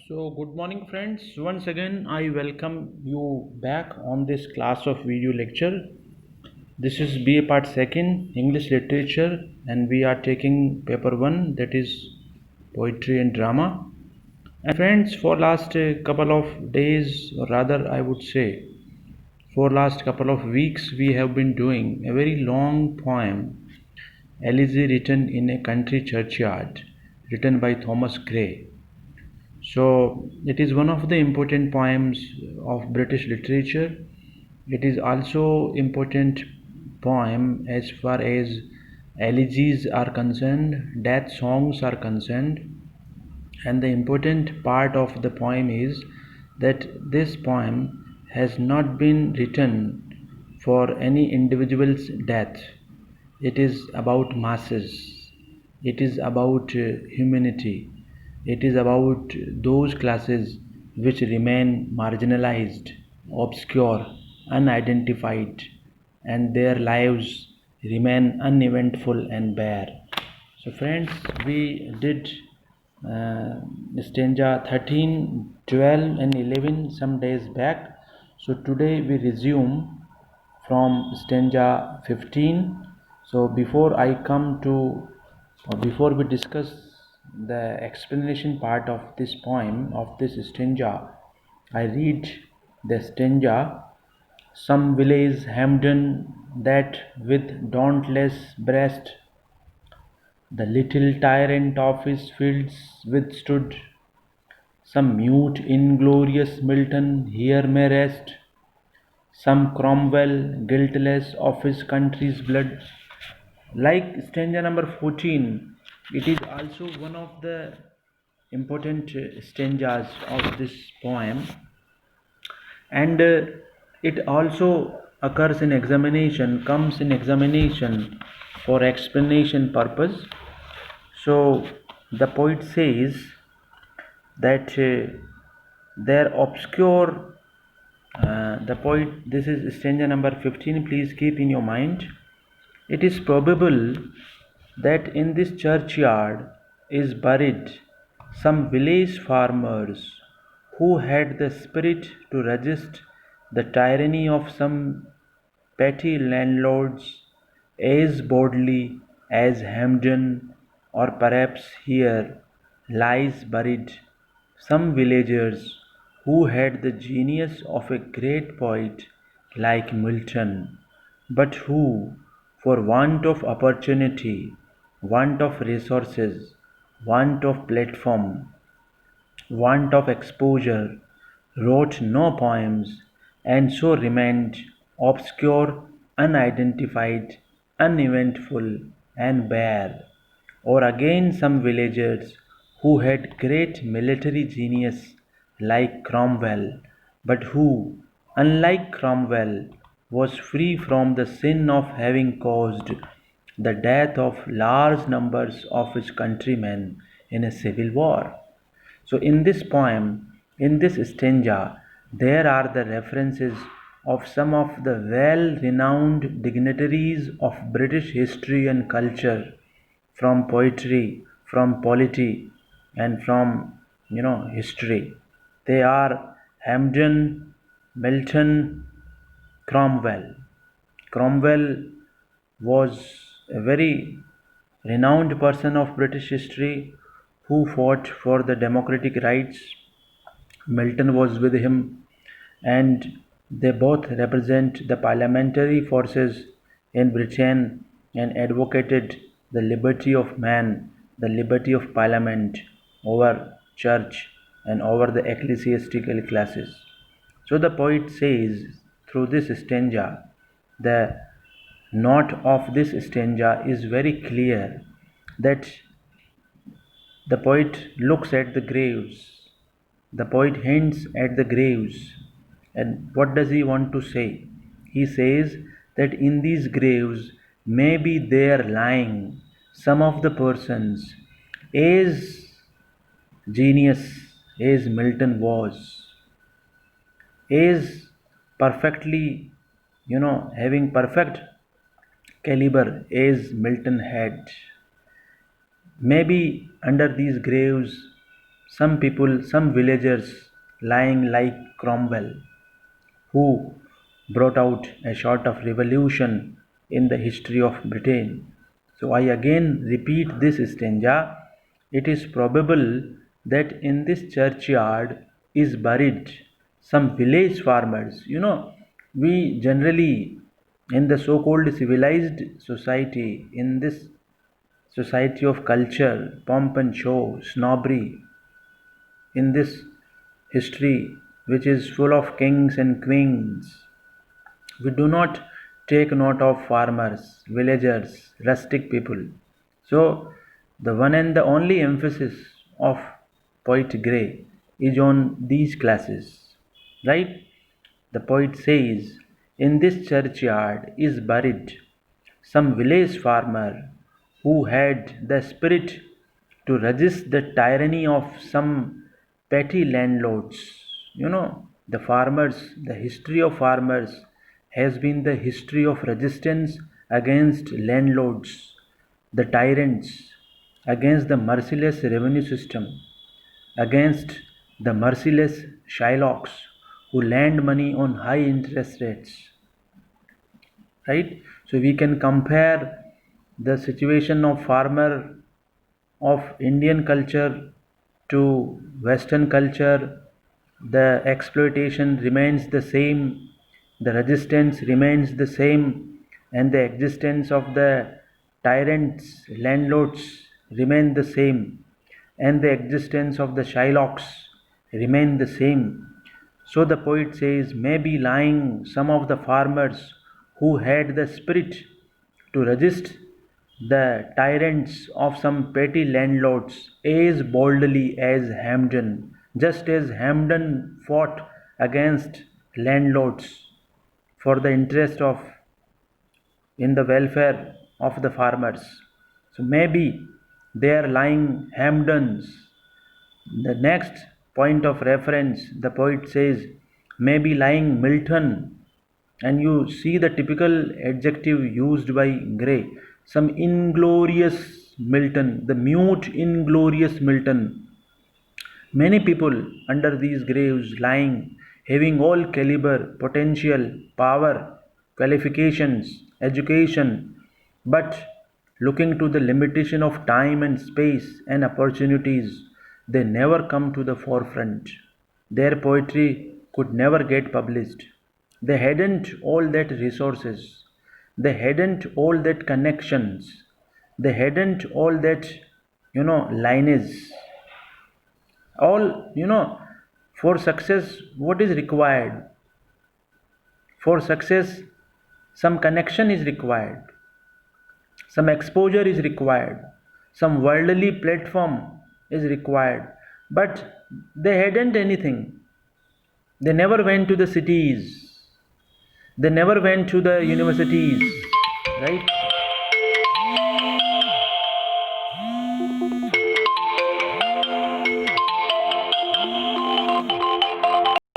So, good morning, friends. Once again, I welcome you back on this class of video lecture. This is BA Part 2nd, English Literature, and we are taking paper 1, that is Poetry and Drama. And friends, for last couple of days, or rather, I would say, for last couple of weeks, we have been doing a very long poem, Elegy written in a country churchyard, written by Thomas Gray. So it is one of the important poems of British literature. It is also important poem as far as elegies are concerned, death songs are concerned, and the important part of the poem is that this poem has not been written for any individual's death. It is about masses. It is about humanity. It is about those classes which remain marginalized, obscure, unidentified, and their lives remain uneventful and bare. So, friends, we did stanza 13, 12, and 11 some days back. So, today we resume from stanza 15. So before we discuss the explanation part of this poem, of this stanza, I read the stanza. Some village Hampden that with dauntless breast the little tyrant of his fields withstood, some mute inglorious Milton here may rest, some Cromwell guiltless of his country's blood. Like stanza number 14, it is also one of the important stanzas of this poem, and it also occurs in examination, comes in examination for explanation purpose. So the poet says that their obscure the poet, this is stanza number 15, please keep in your mind. It is probable that in this churchyard is buried some village farmers who had the spirit to resist the tyranny of some petty landlords as boldly as Hampden, or perhaps here lies buried some villagers who had the genius of a great poet like Milton, but who, for want of opportunity, want of resources, want of platform, want of exposure, wrote no poems, and so remained obscure, unidentified, uneventful, and bare. Or again, some villagers who had great military genius like Cromwell, but who, unlike Cromwell, was free from the sin of having caused the death of large numbers of his countrymen in a civil war. So, in this poem, in this stanza, there are the references of some of the well renowned dignitaries of British history and culture, from poetry, from polity, and from history. They are Hampden, Milton, Cromwell. Cromwell was a very renowned person of British history who fought for the democratic rights. Milton was with him, and they both represent the parliamentary forces in Britain and advocated the liberty of man, the liberty of parliament over church and over the ecclesiastical classes. So the poet says through this stanza, the note of this stanza is very clear that the poet looks at the graves. The poet hints at the graves. And what does he want to say? He says that in these graves may be there lying some of the persons as genius as Milton was, as perfectly, having perfect caliber as Milton had. Maybe under these graves some people, some villagers lying like Cromwell, who brought out a sort of revolution in the history of Britain. So I again repeat this stanza. It is probable that in this churchyard is buried some village farmers. We generally, in the so called civilized society, in this society of culture, pomp and show, snobbery, in this history which is full of kings and queens, we do not take note of farmers, villagers, rustic people. So, the one and the only emphasis of Poet Gray is on these classes, right? The poet says, in this churchyard is buried some village farmer who had the spirit to resist the tyranny of some petty landlords. The farmers, the history of farmers has been the history of resistance against landlords, the tyrants, against the merciless revenue system, against the merciless Shylocks who lend money on high interest rates, right? So we can compare the situation of farmer of Indian culture to Western culture. The exploitation remains the same, the resistance remains the same, and the existence of the tyrants, landlords remain the same, and the existence of the Shylocks remain the same. So the poet says, maybe lying some of the farmers who had the spirit to resist the tyrants of some petty landlords as boldly as Hampden, just as Hampden fought against landlords for the interest of in the welfare of the farmers. So maybe they are lying Hampdens. The next point of reference, the poet says, may be lying Milton, and you see the typical adjective used by Gray, some inglorious Milton, the mute inglorious Milton. Many people under these graves lying, having all caliber, potential, power, qualifications, education, but looking to the limitation of time and space and opportunities, they never come to the forefront. Their poetry could never get published. They hadn't all that resources. They hadn't all that connections. They hadn't all that, lineage. For success, what is required? For success, some connection is required, some exposure is required, some worldly platform is required, but they hadn't anything. They never went to the cities, they never went to the universities, right?